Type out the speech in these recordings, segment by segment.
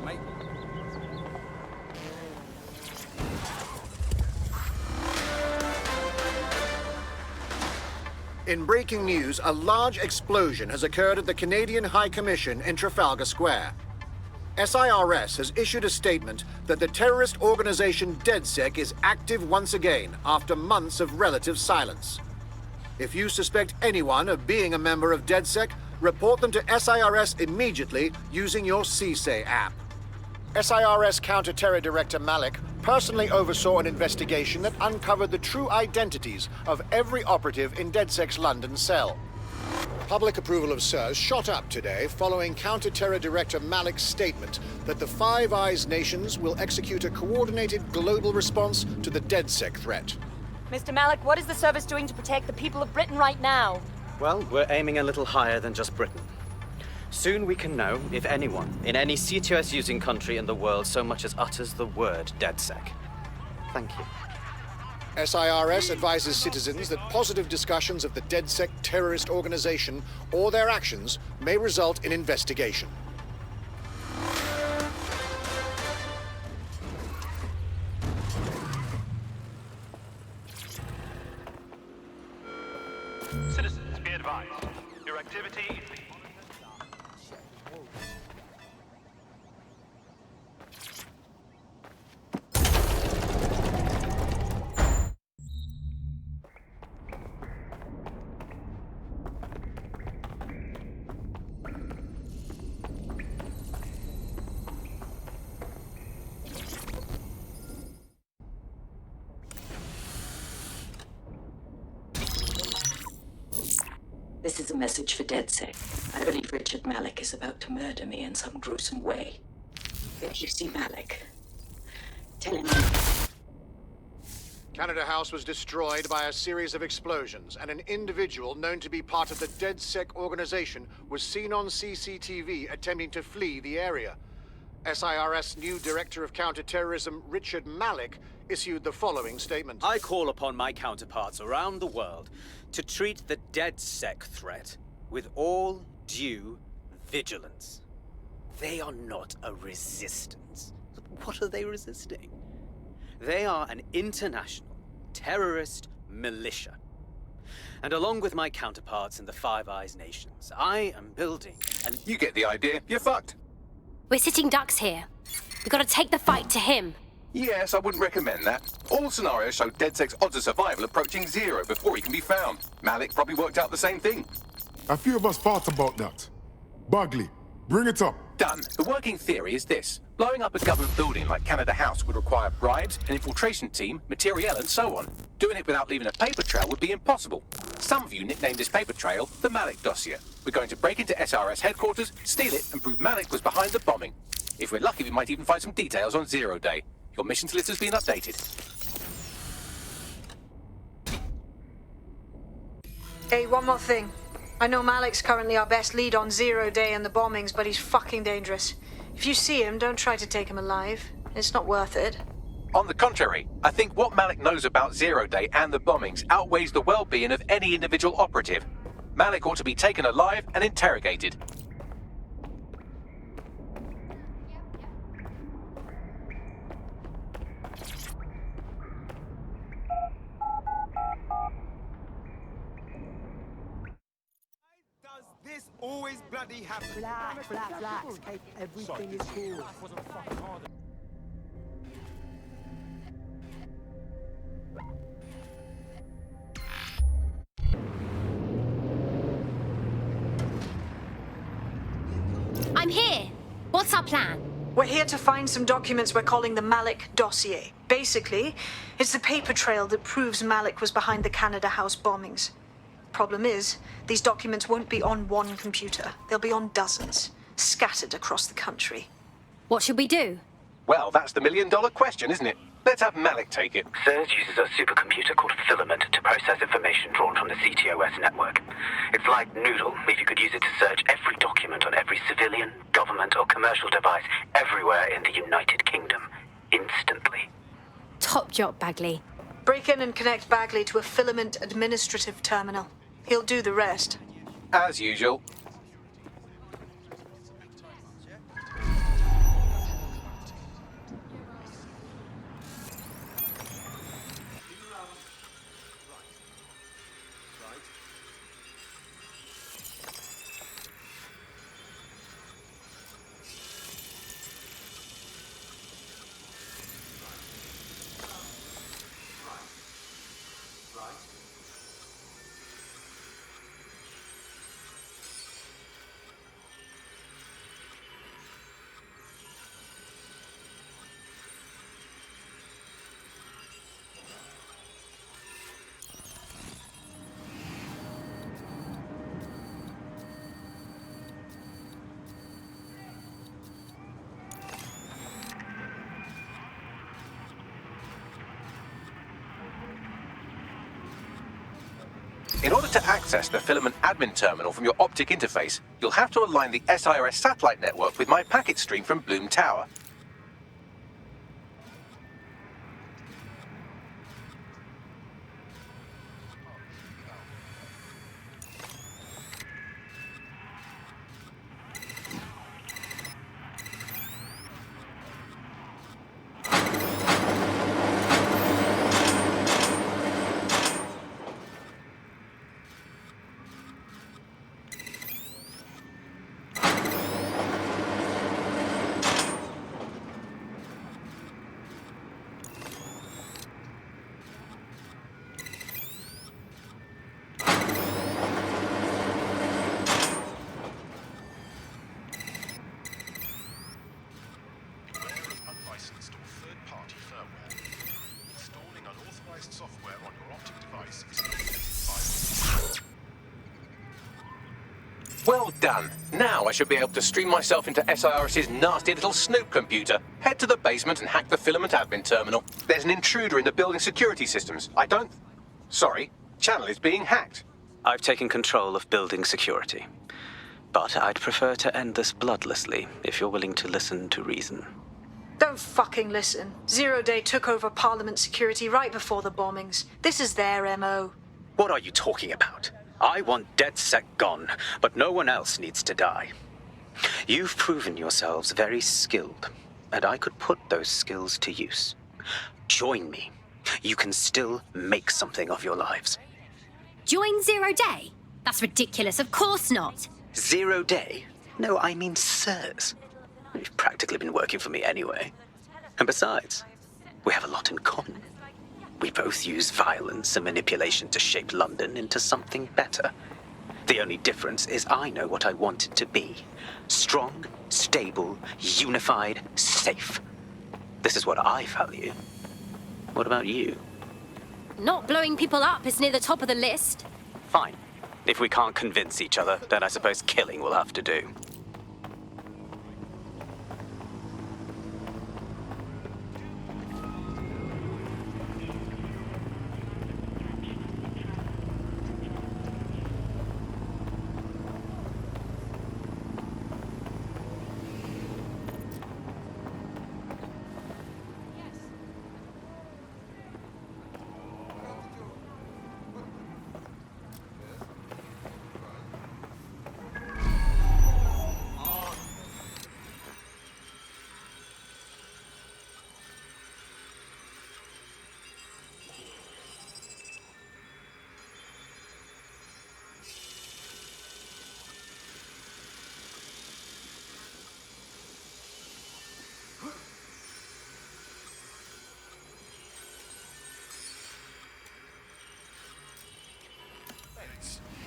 mate. In breaking news, a large explosion has occurred at the Canadian High Commission in Trafalgar Square. SIRS has issued a statement that the terrorist organization DedSec is active once again after months of relative silence. If you suspect anyone of being a member of DedSec, report them to SIRS immediately using your CSAY app. SIRS Counter-Terror Director Malik personally oversaw an investigation that uncovered the true identities of every operative in DedSec's London cell. Public approval of SIRS shot up today following Counter-Terror Director Malik's statement that the Five Eyes nations will execute a coordinated global response to the DedSec threat. Mr. Malik, what is the service doing to protect the people of Britain right now? Well, we're aiming a little higher than just Britain. Soon we can know if anyone in any CTOS-using country in the world so much as utters the word DedSec. Thank you. SIRS advises citizens that positive discussions of the DedSec terrorist organization or their actions may result in investigation. Citizens, be advised. Your activity... This is a message for DedSec. I believe Richard Malik is about to murder me in some gruesome way. If you see Malik, tell him... Canada House was destroyed by a series of explosions, and an individual known to be part of the DedSec organization was seen on CCTV attempting to flee the area. SIRS new Director of Counterterrorism, Richard Malik, issued the following statement. I call upon my counterparts around the world to treat the DedSec threat with all due vigilance. They are not a resistance. What are they resisting? They are an international terrorist militia. And along with my counterparts in the Five Eyes nations, I am building an... You get the idea. You're fucked. We're sitting ducks here. We've got to take the fight to him. Yes, I wouldn't recommend that. All scenarios show DedSec's odds of survival approaching 0 before he can be found. Malik probably worked out the same thing. A few of us thought about that. Bagley, bring it up. Done. The working theory is this. Blowing up a government building like Canada House would require bribes, an infiltration team, materiel, and so on. Doing it without leaving a paper trail would be impossible. Some of you nicknamed this paper trail the Malik dossier. We're going to break into SRS headquarters, steal it, and prove Malik was behind the bombing. If we're lucky, we might even find some details on 0 Day. Your missions list has been updated. Hey, one more thing. I know Malik's currently our best lead on 0 Day and the bombings, but he's fucking dangerous. If you see him, don't try to take him alive. It's not worth it. On the contrary, I think what Malik knows about 0 Day and the bombings outweighs the well-being of any individual operative. Malik ought to be taken alive and interrogated. This always bloody happens. Relax. Kate, everything is cool. I'm here. What's our plan? We're here to find some documents we're calling the Malik dossier. Basically, it's the paper trail that proves Malik was behind the Canada House bombings. Problem is, these documents won't be on one computer. They'll be on dozens, scattered across the country. What should we do? Well, that's the million-dollar question, isn't it? Let's have Malik take it. SIRS uses a supercomputer called Filament to process information drawn from the CTOS network. It's like Noodle, if you could use it to search every document on every civilian, government or commercial device everywhere in the United Kingdom, instantly. Top job, Bagley. Break in and connect Bagley to a Filament administrative terminal. He'll do the rest. As usual. In order to access the filament admin terminal from your optic interface, you'll have to align the SIRS satellite network with my packet stream from Bloom Tower. Well done. Now I should be able to stream myself into SIRS's nasty little snoop computer, head to the basement and hack the filament admin terminal. There's an intruder in the building security systems. Sorry, channel is being hacked. I've taken control of building security. But I'd prefer to end this bloodlessly, if you're willing to listen to reason. Don't fucking listen. Zero Day took over Parliament security right before the bombings. This is their MO. What are you talking about? I want DedSec gone, but no one else needs to die. You've proven yourselves very skilled, and I could put those skills to use. Join me. You can still make something of your lives. Join Zero Day? That's ridiculous, of course not. Zero Day? No, I mean SIRS. You've practically been working for me anyway. And besides, we have a lot in common. We both use violence and manipulation to shape London into something better. The only difference is I know what I want it to be. Strong, stable, unified, safe. This is what I value. What about you? Not blowing people up is near the top of the list. Fine. If we can't convince each other, then I suppose killing will have to do.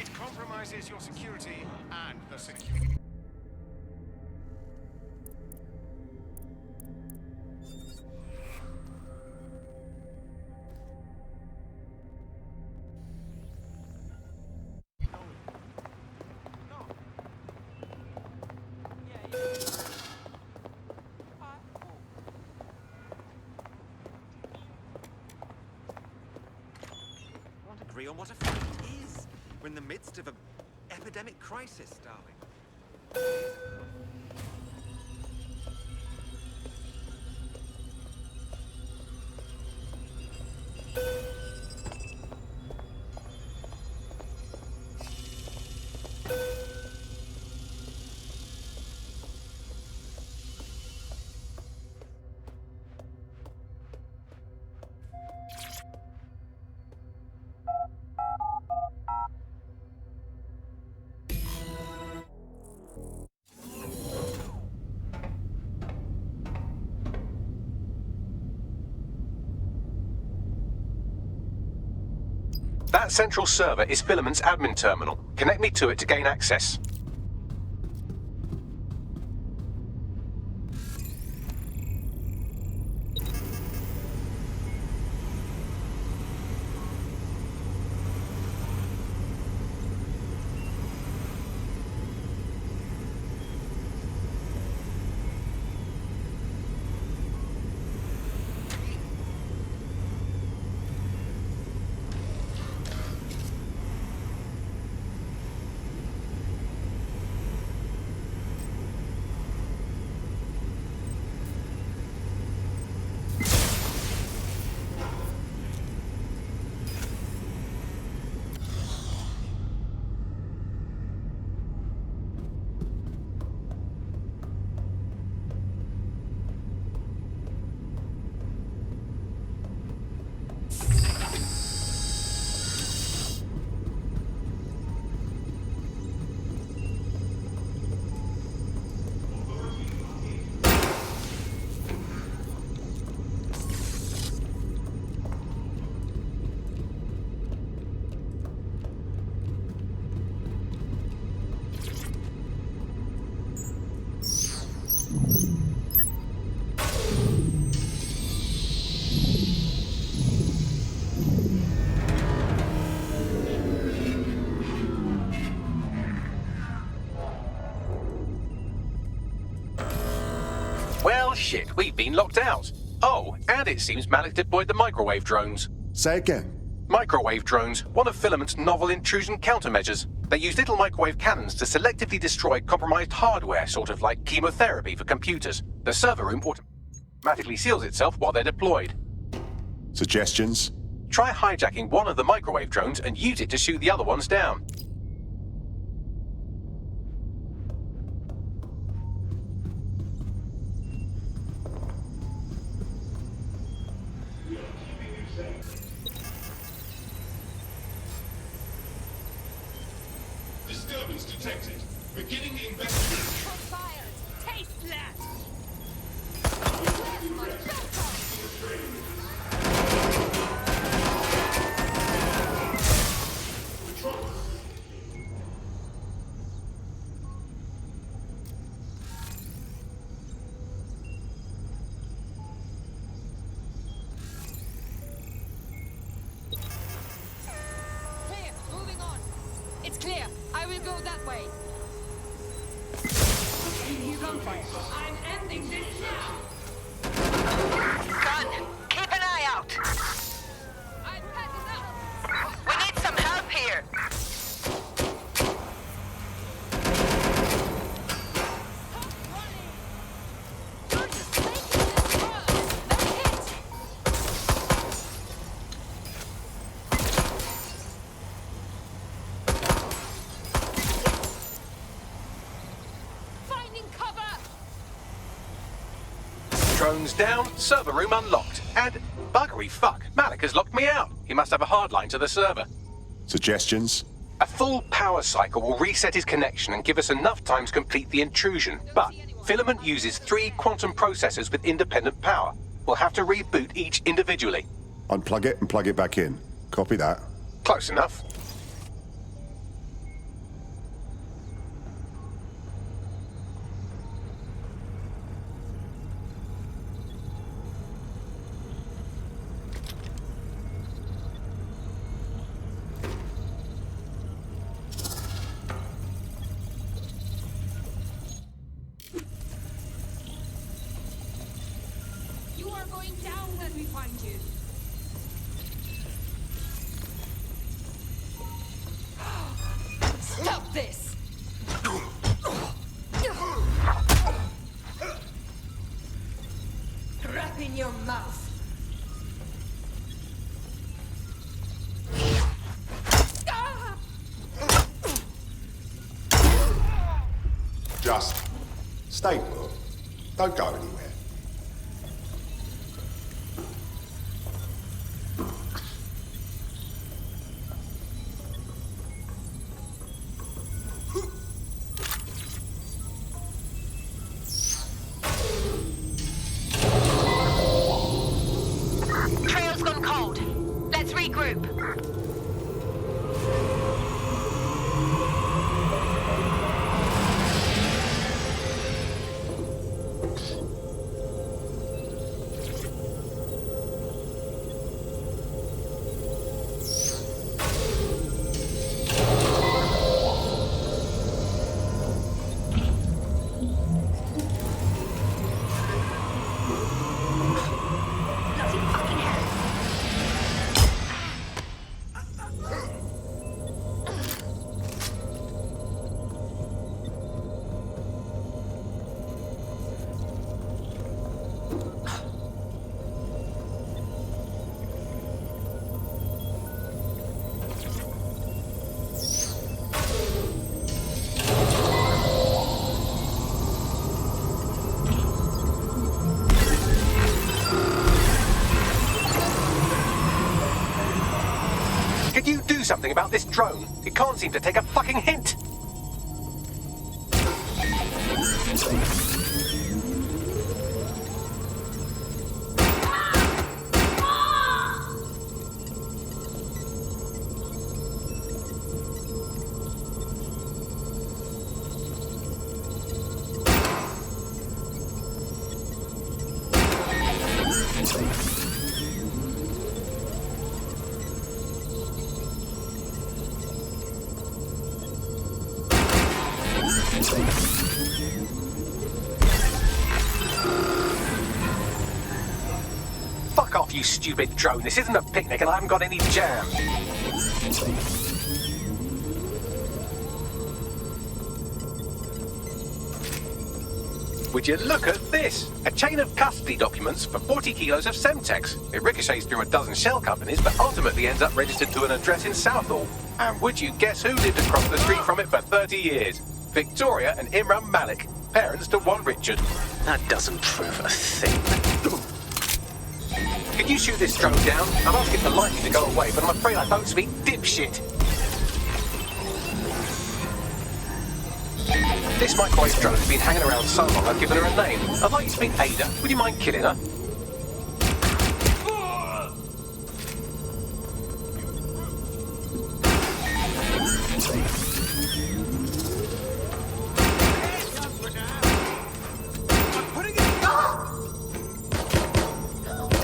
It compromises your security and the security. Agree on what a fight is. We're in the midst of an epidemic crisis, darling. That central server is Filament's admin terminal. Connect me to it to gain access. Shit, we've been locked out. Oh, and it seems Malik deployed the microwave drones. Say again. Microwave drones, one of Filament's novel intrusion countermeasures. They use little microwave cannons to selectively destroy compromised hardware, sort of like chemotherapy for computers. The server room automatically seals itself while they're deployed. Suggestions? Try hijacking one of the microwave drones and use it to shoot the other ones down. Disturbance detected. Beginning investigation. Tasteless! Clear, moving on. It's clear. I will go that way. I'm ending this now. Gun, keep an eye out. I'm packing up. We need some help here. You're just making this worse. That's it. Finding cover. Drones down, server room unlocked. And buggery fuck, Malik has locked me out. He must have a hard line to the server. Suggestions? A full power cycle will reset his connection and give us enough time to complete the intrusion. But Filament uses 3 quantum processors with independent power. We'll have to reboot each individually. Unplug it and plug it back in. Copy that. Close enough. You are going down when we find you. Stop this! Crap in your mouth. Just stay put. Don't go anywhere. Trail's gone cold. Let's regroup. Bloody fucking hell. Could you do something about this drone? It can't seem to take a fucking hint. off, you stupid drone. This isn't a picnic and I haven't got any jam. Would you look at this? A chain of custody documents for 40 kilos of Semtex. It ricochets through a dozen shell companies, but ultimately ends up registered to an address in Southall. And would you guess who lived across the street from it for 30 years? Victoria and Imran Malik, parents to one Richard. That doesn't prove a thing. Could you shoot this drone down? I'm asking politely to go away, but I'm afraid I don't speak dipshit. This microwave drone has been hanging around so long I've given her a name. I'd like you to meet Ada. Would you mind killing her?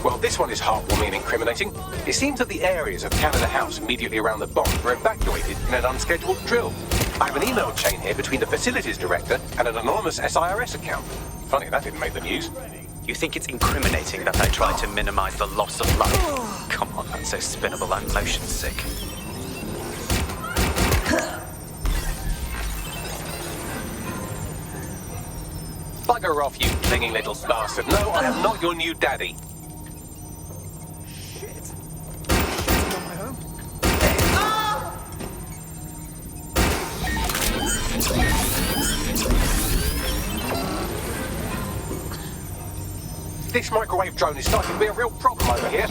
Well, this one is heartwarming and incriminating. It seems that the areas of Canada House immediately around the bomb were evacuated in an unscheduled drill. I have an email chain here between the facilities director and an anonymous SIRS account. Funny, that didn't make the news. You think it's incriminating that I tried to minimize the loss of life? Come on, that's so spinnable, I'm motion sick. Bugger off, you clinging little bastard. No, I am not your new daddy. Shit. I'm on my home. This microwave drone is starting to be a real problem over here.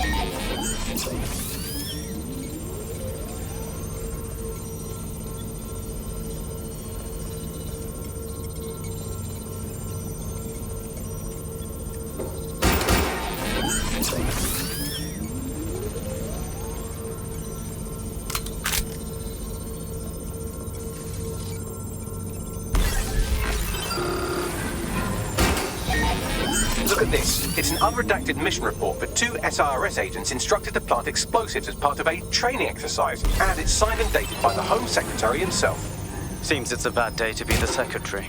Look at this. It's an unredacted mission report for 2 SIRS agents instructed to plant explosives as part of a training exercise. And it's signed and dated by the Home Secretary himself. Seems it's a bad day to be the secretary.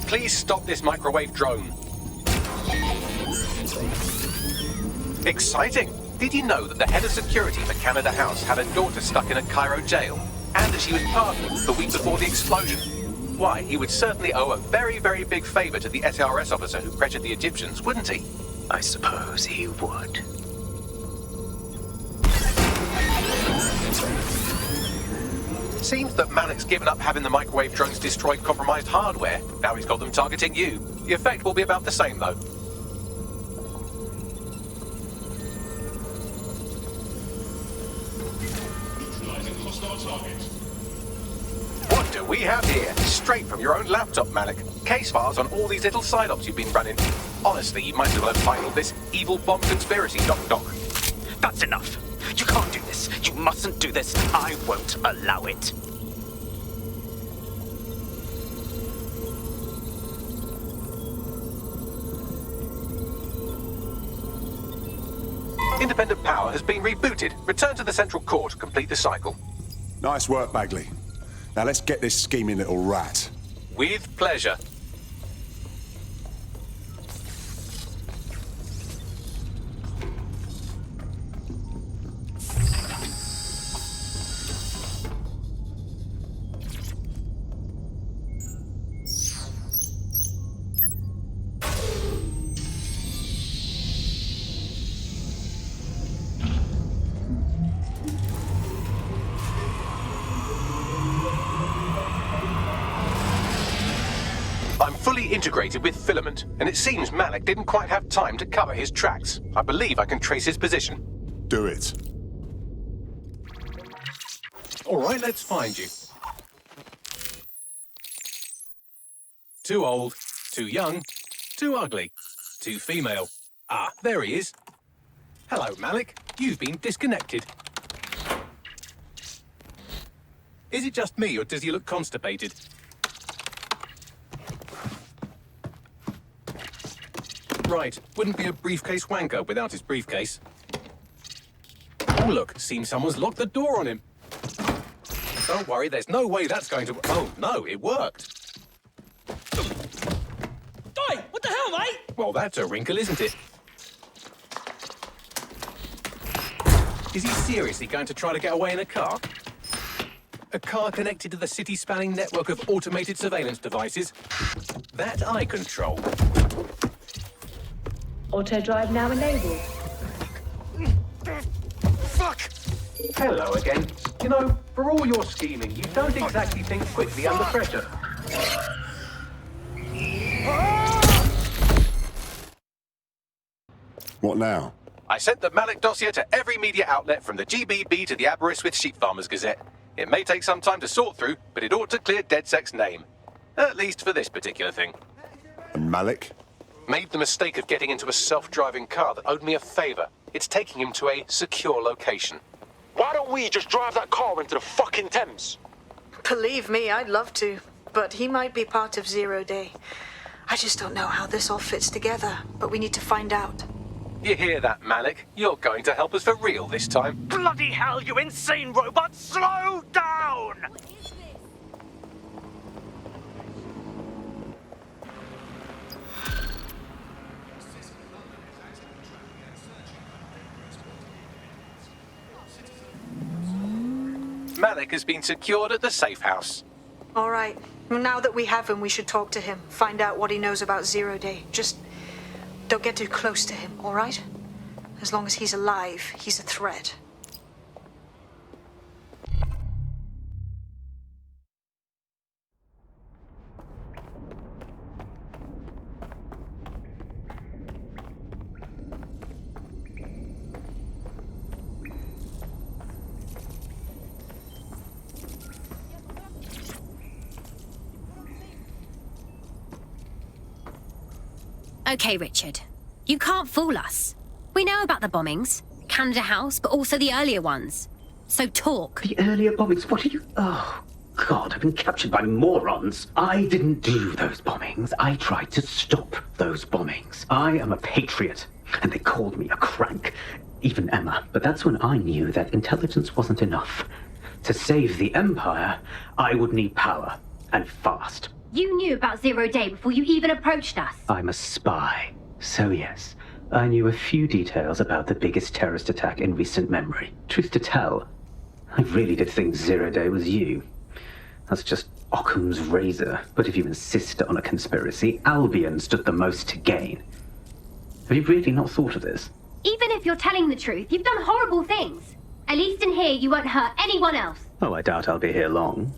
Please stop this microwave drone. Exciting! Did you know that the head of security for Canada House had a daughter stuck in a Cairo jail? And that she was pardoned the week before the explosion? Why, he would certainly owe a very, very big favor to the SRS officer who pressured the Egyptians, wouldn't he? I suppose he would. Seems that Malik's given up having the microwave drones destroy compromised hardware. Now he's got them targeting you. The effect will be about the same, though. What do we have here? Straight from your own laptop, Malik. Case files on all these little side ops you've been running. Honestly, you might as well have titled this Evil Bomb Conspiracy, Doc. That's enough. You can't do this. You mustn't do this. I won't allow it. Independent power has been rebooted. Return to the central core to complete the cycle. Nice work, Bagley. Now let's get this scheming little rat. With pleasure. I'm fully integrated with Filament, and it seems Malik didn't quite have time to cover his tracks. I believe I can trace his position. Do it. All right, let's find you. Too old, too young, too ugly, too female. Ah, there he is. Hello, Malik. You've been disconnected. Is it just me, or does he look constipated? Right, wouldn't be a briefcase wanker without his briefcase. Oh, look, seems someone's locked the door on him. Don't worry, there's no way that's going to... Oh, no, it worked. Oi, what the hell, mate? Well, that's a wrinkle, isn't it? Is he seriously going to try to get away in a car? A car connected to the city-spanning network of automated surveillance devices? That I control. Auto drive now enabled. Fuck! Hello again. You know, for all your scheming, you don't exactly think quickly under pressure. What now? I sent the Malik dossier to every media outlet from the GBB to the Aberystwyth Sheep Farmers Gazette. It may take some time to sort through, but it ought to clear DedSec's name. At least for this particular thing. And Malik? Made the mistake of getting into a self-driving car that owed me a favor. It's taking him to a secure location. Why don't we just drive that car into the fucking Thames? Believe me, I'd love to. But he might be part of Zero Day. I just don't know how this all fits together, but we need to find out. You hear that, Malik? You're going to help us for real this time. Bloody hell, you insane robot! Slow down! Malik has been secured at the safe house. All right. Well, now that we have him, we should talk to him. Find out what he knows about Zero Day. Just don't get too close to him, all right? As long as he's alive, he's a threat. Okay, Richard. You can't fool us. We know about the bombings. Canada House, but also the earlier ones. So talk. The earlier bombings? What are you... Oh, God, I've been captured by morons. I didn't do those bombings. I tried to stop those bombings. I am a patriot, and they called me a crank. Even Emma. But that's when I knew that intelligence wasn't enough. To save the Empire, I would need power, and fast. You knew about Zero Day before you even approached us. I'm a spy. So yes, I knew a few details about the biggest terrorist attack in recent memory. Truth to tell, I really did think Zero Day was you. That's just Occam's razor. But if you insist on a conspiracy, Albion stood the most to gain. Have you really not thought of this? Even if you're telling the truth, you've done horrible things. At least in here, you won't hurt anyone else. Oh, I doubt I'll be here long.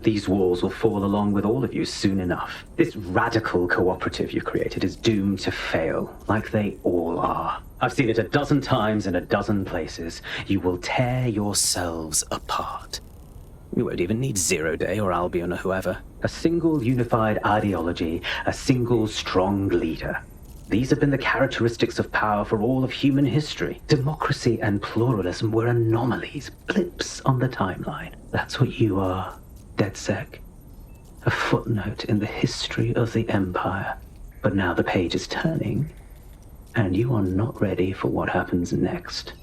These walls will fall along with all of you soon enough. This radical cooperative you've created is doomed to fail, like they all are. I've seen it a dozen times in a dozen places. You will tear yourselves apart. You won't even need Zero Day or Albion or whoever. A single unified ideology, a single strong leader. These have been the characteristics of power for all of human history. Democracy and pluralism were anomalies, blips on the timeline. That's what you are. DedSec, a footnote in the history of the Empire. But now the page is turning, and you are not ready for what happens next.